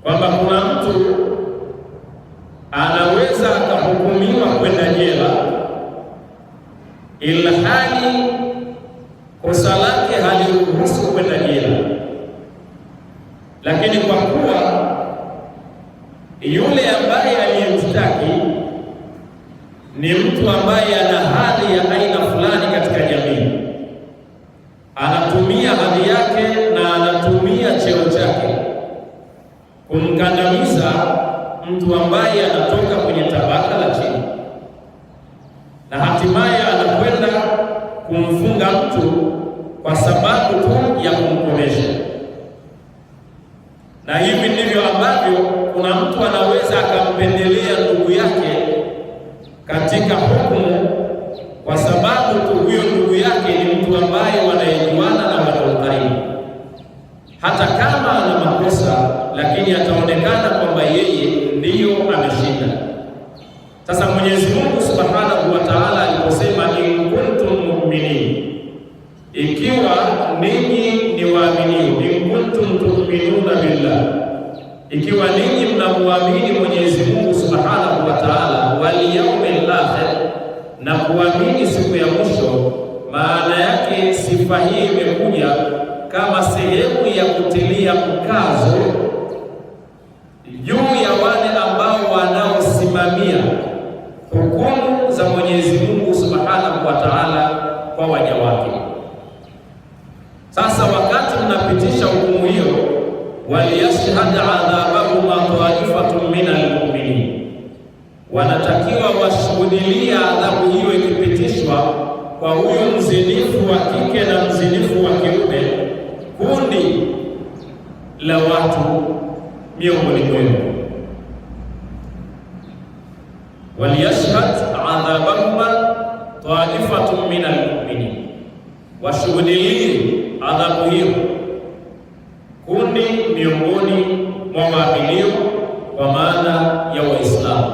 kwamba kuna mtu anaweza akahukumiwa kwenda jela ilhali kosa lake haliruhusu kwenda jela, lakini kwa kuwa yule ambaye aliyemshtaki ni mtu ambaye ana hadhi ya aina fulani katika jamii, anatumia hadhi yake na anatumia cheo chake kumkandamiza mtu ambaye anatoka kwenye tabaka la chini, na hatimaye anakwenda kumfunga mtu kwa sababu tu ya kumkomesha. Na hivi ndivyo ambavyo kuna mtu anaweza akampendelea ndugu yake katika hukumu kwa sababu tu huyo ndugu yake ni mtu ambaye wanayejuana na wana ukarimu, hata kama ana makosa, lakini ataonekana kwamba yeye ndiyo ameshinda. Sasa Mwenyezi Mungu Subhanahu wa Ta'ala aliposema in kuntum mu'minin, ikiwa ninyi ni waaminio, in kuntum tu'minuna billah, ikiwa ninyi mnamwamini Mwenyezi Mungu Subhanahu wa Ta'ala wal yawmil akhir, na kuamini siku ya mwisho. Maana yake sifa hii imekuja kama sehemu ya kutilia mkazo juu ya wale ambao wanaosimamia hukumu za Mwenyezi Mungu Subhanahu wa Ta'ala kwa waja wake. Sasa wakati mnapitisha hukumu hiyo, waliyashhad adhabahuma taifatun minal mu'minin, wanatakiwa washuhudilia adhabu hiyo ikipitishwa kwa huyo mzinifu wa kike na mzinifu wa kiume, kundi la watu miongoni mwenu. Waliyashhad adhabahuma taifatun minal mu'minin, washuhudilie adhabu hiyo kundi miongoni mwa waaminio, kwa maana ya Waislamu.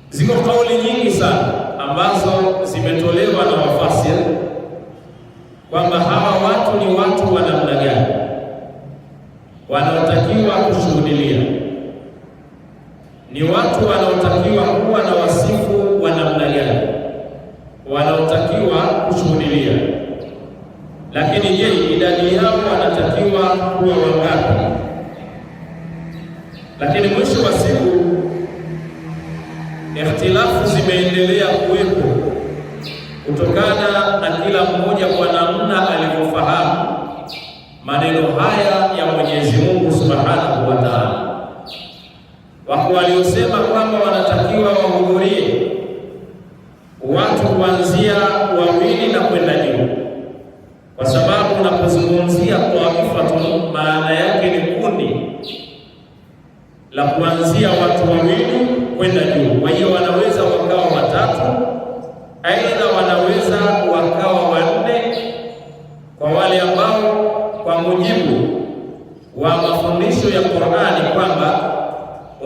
Ziko kauli nyingi sana ambazo zimetolewa na wafasiri kwamba hawa watu ni watu wa namna gani wanaotakiwa kushuhudilia. Ni watu wanaotakiwa kuwa na wasifu wa namna gani wanaotakiwa kushuhudilia. Lakini je, idadi yao wanatakiwa kuwa wangapi? Lakini mwisho wa siku ikhtilafu zimeendelea kuwepo kutokana na kila mmoja kwa namna alivyofahamu maneno haya ya Mwenyezi Mungu Subhanahu wa Ta'ala. Wako waliosema kwamba wanatakiwa wahudhurie watu kuanzia 2 na kwenda juu, kwa sababu unapozungumzia taifatun maana yake ni kundi la kuanzia watu 2 kwenda juu. Kwa hiyo wanaweza wakawa 3, aidha wanaweza wakawa 4, kwa wale ambao kwa mujibu wa mafundisho ya Qur'ani kwamba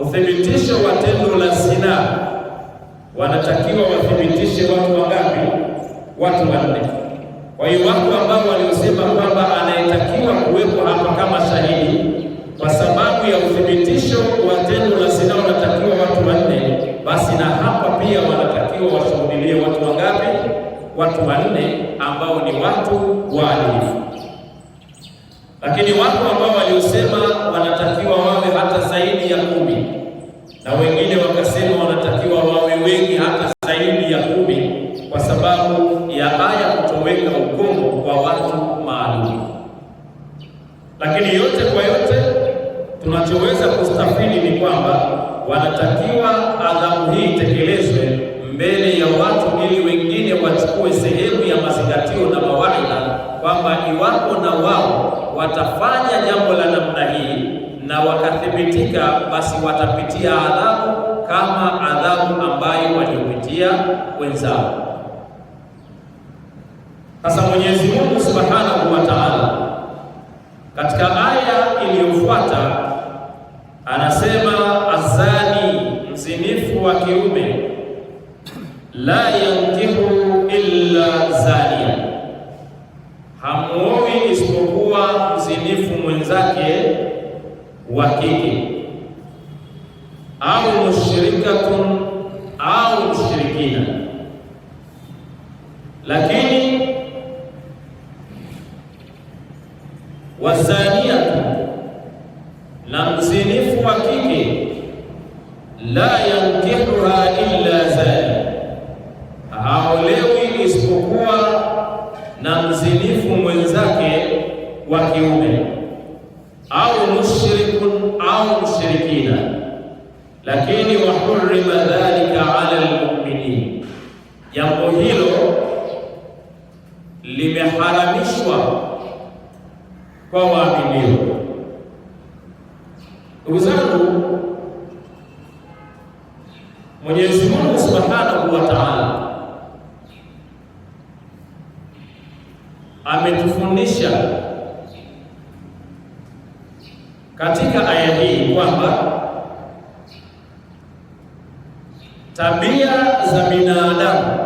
uthibitisho wa tendo la zina wanatakiwa wathibitishe watu wangapi? Watu 4. Kwa hiyo watu ambao waliosema kwamba anayetakiwa kuwepo hapa kama shahidi kwa sababu ya uthibitisho wa tendo la zina wanatakiwa watu 4, basi na hapa pia wanatakiwa washuhudilie watu wangapi? Watu 4 ambao ni watu waadilifu. Lakini watu ambao waliosema wanatakiwa wawe hata zaidi ya 10, na wengine wakasema wanatakiwa wawe wengi hata zaidi ya 10, kwa sababu ya aya kutoweka ukomo kwa watu maalum. Lakini yote kwa yote, tunachoweza kustafidi ni kwamba wanatakiwa adhabu hii itekelezwe mbele ya watu, ili wengine wachukue sehemu ya mazingatio na mawaidha kwamba iwapo na wao watafanya jambo la namna hii na wakathibitika, basi watapitia adhabu kama adhabu ambayo waliopitia wenzao. Sasa Mwenyezi Mungu Subhanahu wa Ta'ala katika aya iliyofuata anasema, azani, mzinifu wa kiume, la yankihu illa zania, wa kike au mushrikatun au mushrikina. Lakini wazaniatu, na mzinifu wa kike, la yankihuha illa zani, haolewi isipokuwa na mzinifu mwenzake wa kiume, au mushrikun au mushrikina. Lakini wa hurrima dhalika ala almu'minin, jambo hilo limeharamishwa kwa waaminio. Ndugu zangu, Mwenyezi Mungu Subhanahu wa Ta'ala ametufundisha katika aya hii kwamba tabia za binadamu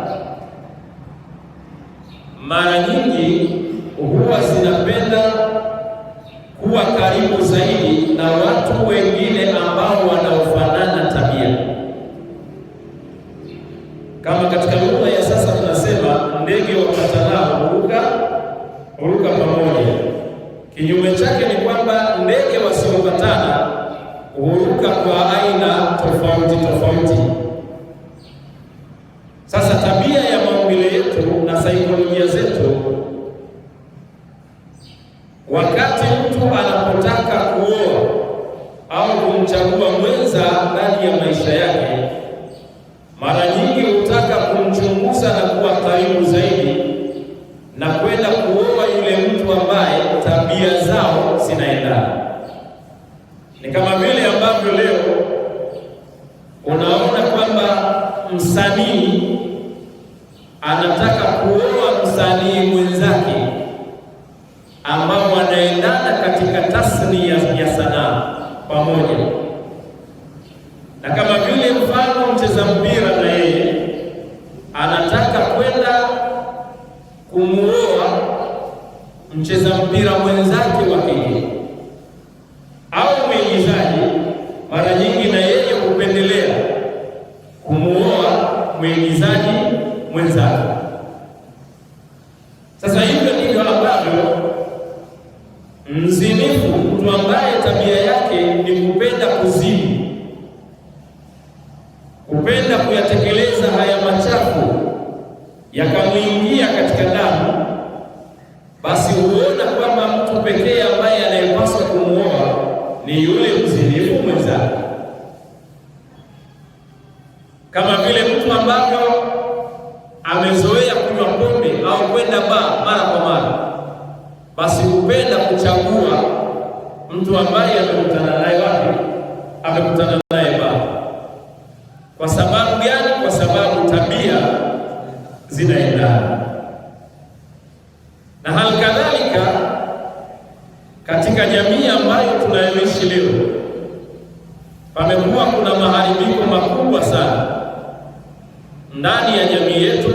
mara nyingi huwa zinapenda kuwa karibu zaidi na watu wengine ambao wanaofanana tabia. Kama katika lugha ya sasa tunasema ndege wapatanao huruka pamoja. Kinyume chake ni kwamba ndege wasiopatana huruka kwa aina tofauti tofauti. Sasa tabia ya maumbile yetu na saikolojia zetu, wakati mtu anapotaka kuoa au kumchagua mwenza ndani ya maisha yake, mara nyingi hutaka kumchunguza na kuwa karibu zaidi na kwenda kuoa yule mtu ambaye tabia zao zinaendana. Ni kama vile ambavyo leo unaona kwamba msanii anataka kuoa msanii mwenzake ambao wanaendana katika tasnia ya sanaa pamoja. Na kama vile mfano mcheza mpira na yeye anataka kwenda kumuoa mcheza mpira mwenzake wa kike au mwigizaji, mara nyingi na yeye hupendelea kumuoa mwigizaji mwenzake. Sasa hivyo ndivyo ambavyo mzinifu, mtu ambaye tabia yake ni kupenda kuzini, kupenda kuyatekeleza haya machafu yakamwingia katika damu, basi huona kwamba mtu pekee ambaye anayepaswa kumuoa ni yule mzinifu mwenzake. Kama vile mtu ambavyo amezoea kunywa pombe au kwenda baa mara kwa mara, basi hupenda kuchagua mtu ambaye amekutana naye wapi? Amekutana naye baa. Kwa sababu gani? Kwa sababu tabia zinaendana. Na hali kadhalika katika jamii ambayo tunayoishi leo, pamekuwa kuna maharibiko makubwa sana ndani ya jamii yetu,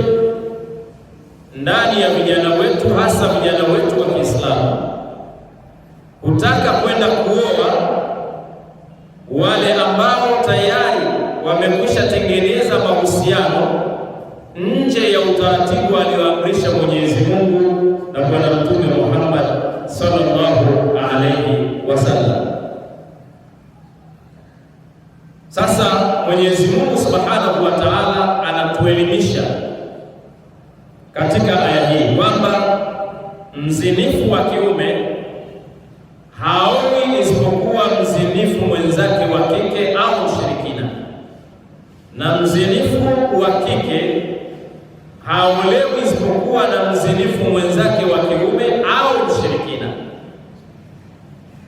ndani ya vijana wetu, hasa vijana wetu wa Kiislamu, hutaka kwenda kuoa wale ambao tayari wamekwisha tengeneza mahusiano nje ya utaratibu alioamrisha Mwenyezi Mungu na Bwana Mtume Muhammad sallallahu alayhi wasallam. Sasa Mwenyezi Mungu Subhanahu wa Ta'ala anatuelimisha katika aya hii kwamba mzinifu wa kiume haowi isipokuwa mzinifu mwenzake wa kike au mshirikina, na mzinifu wa kike haolewi isipokuwa na mzinifu mwenzake wa kiume au mshirikina.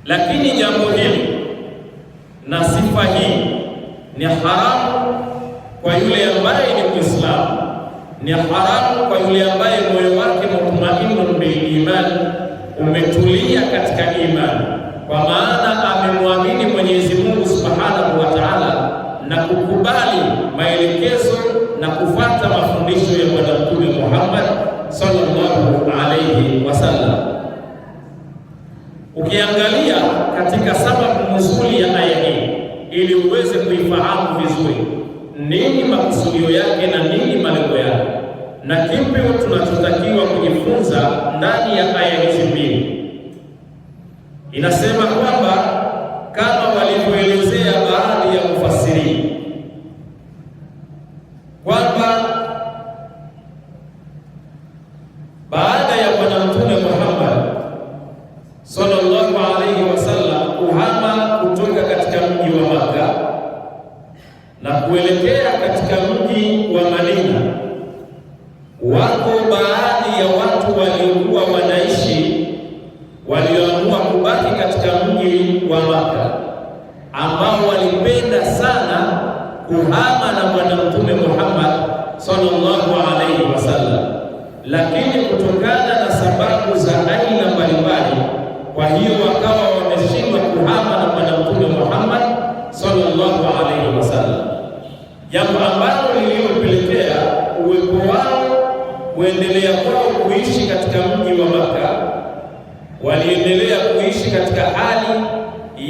Lakini jambo hili na sifa hii ni haramu kwa yule ambaye ni Muislamu, ni haramu kwa yule ambaye moyo wake mutmainun bil iman, umetulia katika imani, kwa maana amemwamini Mwenyezi Mungu Subhanahu wa Ta'ala na kukubali maelekezo na kufuata mafundisho ya Bwana Mtume Muhammad sallallahu alayhi wasallam. Ukiangalia katika sababu nuzuli ya aya hii ili uweze kuifahamu vizuri nini makusudio yake na nini malengo yake na kipi tunachotakiwa kujifunza ndani ya aya hizi mbili. Inasema kwamba kama walivyoelezea baadhi ya mufassiri kwamba baada ya Bwana Mtume Muhammad sallallahu alaihi wasallam kuhama kutoka katika mji wa Makka na kuelekea katika mji wa Madina, wako baadhi ya watu waliokuwa wanaishi walioamua kubaki katika mji wa Makka, ambao walipenda sana kuhama na Bwana Mtume Muhammad sallallahu alaihi wasallam, lakini kutokana na sababu za aina mbalimbali, kwa hiyo wakawa wameshindwa kuhama na Bwana Mtume Muhammad sallallahu alaihi wasallam, jambo ambalo lililopelekea uwepo wao kuendelea kwao kuishi katika mji wa Makka. Waliendelea kuishi katika hali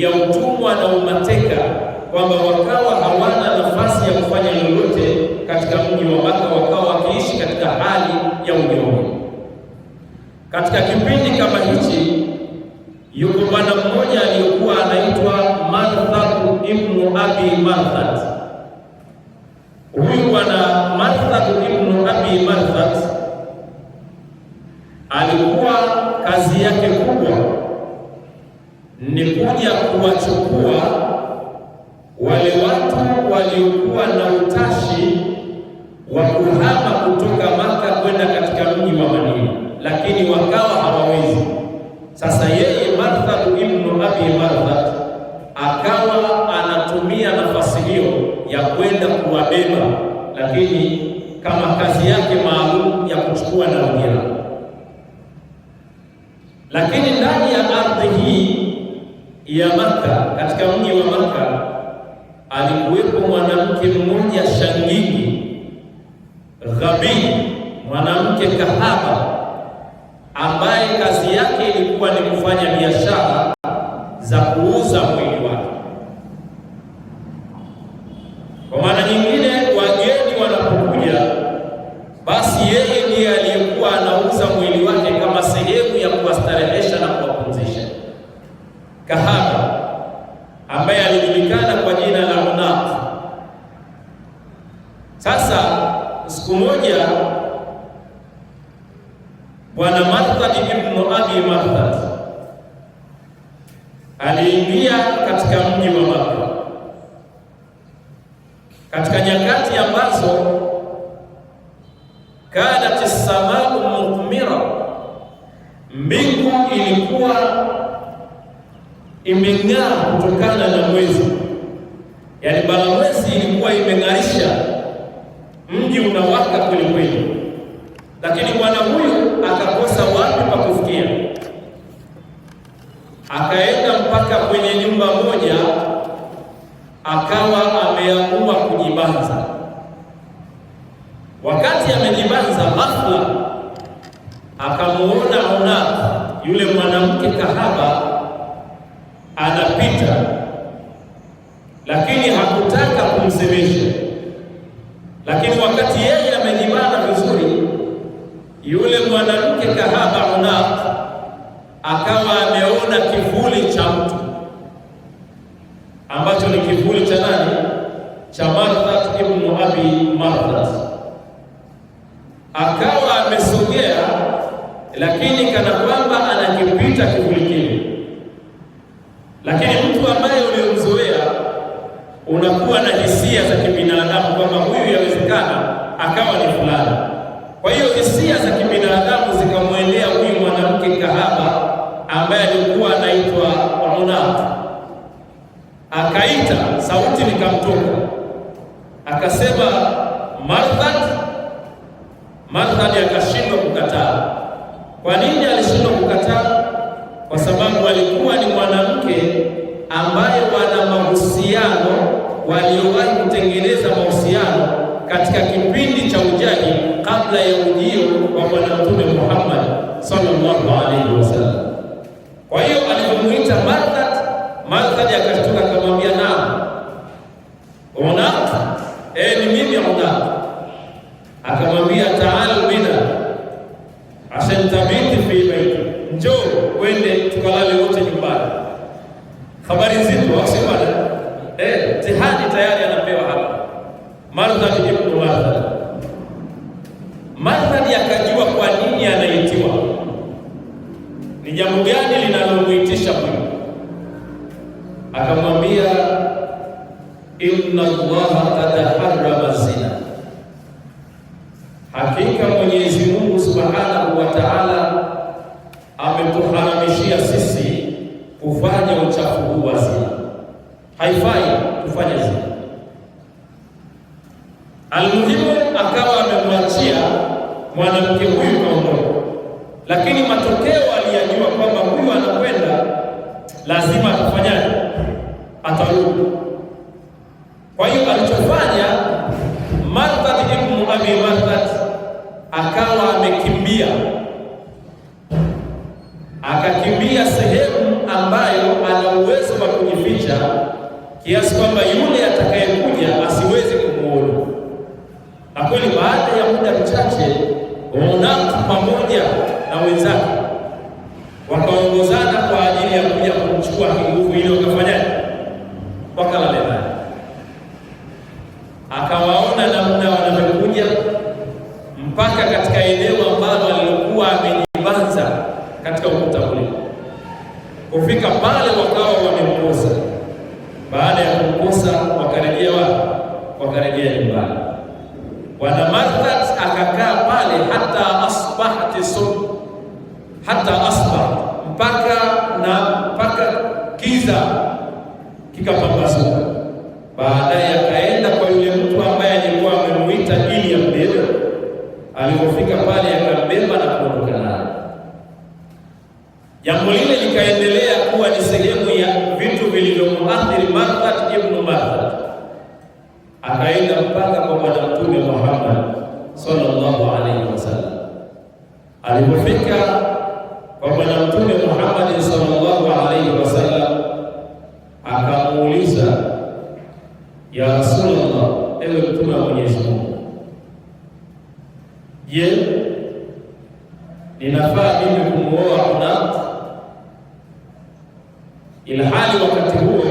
ya utumwa na umateka, kwamba wakawa hawana nafasi ya kufanya lolote katika mji wa Makka, wakawa wakiishi katika hali ya unyonge. Katika kipindi kama hichi, yuko bwana mmoja aliyekuwa anaitwa Marthad ibn Abi Marthad. Huyu bwana Marthad ibn Abi Marthad alikuwa kazi yake kubwa ni kuja kuwachukua wale watu waliokuwa na utashi wa kuhama kutoka Makka kwenda katika mji wa Madina, lakini wakawa hawawezi. Sasa yeye Marthad ibn Abi Marthad akawa anatumia nafasi hiyo ya kwenda kuwabeba, lakini kama kazi yake maalum ya kuchukua na ujira. Lakini ndani ya ardhi hii ya Makka, katika mji wa Makka, alikuwepo mwanamke mmoja shangigi, ghabii, mwanamke kahaba, ambaye kazi yake ilikuwa ni kufanya biashara za kuuza mwili wake. Kwa maana nyingine, wageni wanapokuja, basi yeye ndiye aliyekuwa anauza mwili wake kama sehemu ya kuwastarehesha na kuwapumzisha. Kahaba ambaye alijulikana kwa jina la Unaq. Sasa siku moja Bwana Marthad ibn Abi Marthad aliingia katika mji wa Makka katika nyakati ambazo kanat as-samau muqmira, mbingu ilikuwa imeng'aa kutokana na mwezi, yaani balamwezi ilikuwa imeng'arisha, mji unawaka kweli kweli. Lakini bwana huyu akakosa wapi pa kufikia, akaenda mpaka kwenye nyumba moja, akawa ameamua kujibanza. Wakati amejibanza, ghafla akamuona Unaq, yule mwanamke kahaba, anapita, lakini hakutaka kumsemesha. Lakini wakati yeye amejibana vizuri, yule mwanamke kahaba Unaq akawa ameona kivuli cha mtu ambacho ni kivuli cha nani? Cha Marthad ibn Abi Marthad. Akawa amesogea, lakini kana kwamba anakipita kivuli kile. Lakini mtu ambaye uliomzoea unakuwa na hisia za kibinadamu kwamba huyu yawezekana akawa ni fulani. Kwa hiyo hisia za kibinadamu zikamwendea huyu mwanamke kahaba ambaye alikuwa anaitwa Unaq. Akaita, sauti nikamtoka, akasema Marthad. Marthad akashindwa kukataa. Kwa nini alishindwa kukataa? Kwa sababu alikuwa ni mwanamke ambaye wana mahusiano, waliowahi kutengeneza mahusiano katika kipindi cha ujahili kabla ya ujio wa Bwana Mtume Muhammad sallallahu alaihi wasallam. Kwa hiyo alipomuita Marthad, Martha akashtuka akamwambia, naam. Unaq? Ni mimi Unaq. Akamwambia, ta'al bina ashan tabiti fi baiti, njoo wende tukalale wote nyumbani. Habari nzito wasema tihani tayari anapewa hapa. Martha ibn Martha. Martha akajua kwa nini anaitiwa, ni jambo gani linalomuitisha huyu. Akamwambia, inna Allaha qad harrama zina, hakika Mwenyezi Mungu Subhanahu wa Ta'ala ametuharamishia sisi kufanya uchafu huu wa zina. Haifai kufanya zina. Almuhimu akawa amemwachia mwanamke huyu kaondoka, lakini matokeo aliyajua kwamba huyu anakwenda lazima atafanyaje? Atarudi. Kwa hiyo alichofanya Martha ibn Abi Martha akawa amekimbia, akakimbia sehemu ambayo ana uwezo wa kujificha kiasi kwamba yule atakayekuja asiweze kumuona. Na kweli baada ya muda mchache Unaq pamoja na wenzake wakaongozana kwa ajili ya kuja kumchukua kinguvu ili wakafanyaje? Wakalale naye. Akawaona namna wanavyokuja mpaka katika eneo ambalo alilokuwa amejibanza katika ukuta ule. Kufika pale wakawa wamemkosa. Baada ya kumkosa wakarejea wapi? Wakarejea nyumbani. Bwana Martha akakaa pale hata asbahati subh, hata asbah, mpaka kiza kikapambazuka. Baadaye akaenda kwa yule mtu ambaye alikuwa amemuita ili ambebe. Alipofika pale akambeba na kuondoka naye. Jambo lile likaendelea kuwa ni sehemu ya vitu vilivyomuathiri Martha ibn Martha. Akaenda mpaka kwa Bwana Mtume Muhammad sallallahu alaihi wasallam. Alipofika kwa Bwana Mtume Muhammad sallallahu alaihi wasallam, akamuuliza, ya Rasulullah, ewe Mtume wa Mwenyezi Mungu, je, ninafaa mimi kumuoa Unaq? Ilhali wakati huo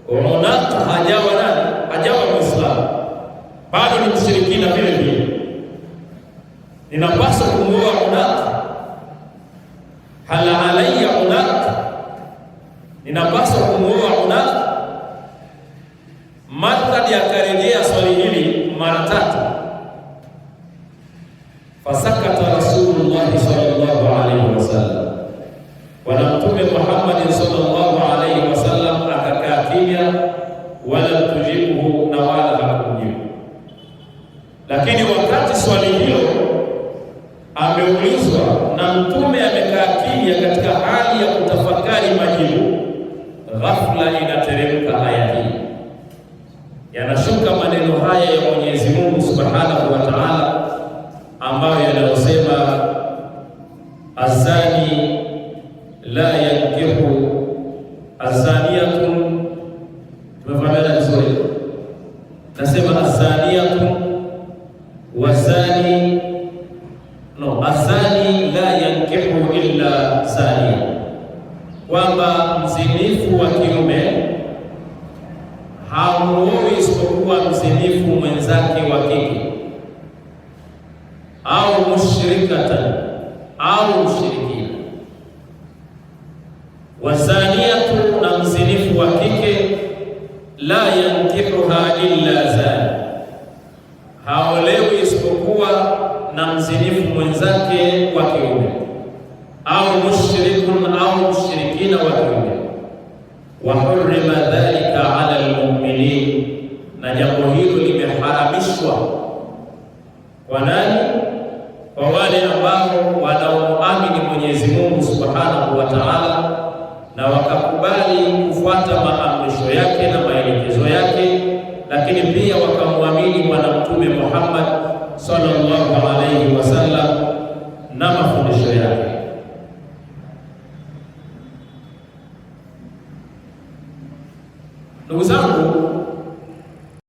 Unaq hajawa nani? Hajawa Muislamu, bado ni mshirikina vile vile. Ninapaswa kumuoa Unaq? Hal alayya Unaq? Ninapaswa kumuoa Unaq? Martha akarejea swali hili mara tatu. Fasakata Rasulullah sallallahu alayhi wasallam, Bwana Mtume Muhammad sallallahu alayhi wasallam akakaa kimya, wala tujibu na wala hakumjibu. Lakini wakati swali hilo ameulizwa na Mtume amekaa kimya katika hali ya kutafakari majibu, ghafla inateremka aya hii. Yanashuka maneno haya ya Mwenyezi Mungu Subhanahu wa Ta'ala ambayo yanayosema, azani la yankihu azaniyatun. Tumefahamana vizuri? Nasema azaniyatun wazani, azani la yankihu illa zania, kwamba mzinifu wa kiume hamuoi isipokuwa mzinifu mwenzake wa kike, au mushrikatan, au mushrikina. Wazaniatu, na mzinifu wa kike, la yankihuha illa zani, haolewi isipokuwa na mzinifu mwenzake wa kiume, au mushrikun, au mushrikina wa kiume. Wa hurrima dhalika ala almu'minin, na jambo hilo limeharamishwa kwa nani? Kwa wale ambao wanaoamini Mwenyezi Mungu Subhanahu wa Ta'ala na wakakubali kufuata maamrisho yake na maelekezo yake, lakini pia wakamwamini Bwana Mtume Muhammad sallallahu alayhi wasallam na mafundisho yake. Ndugu zangu,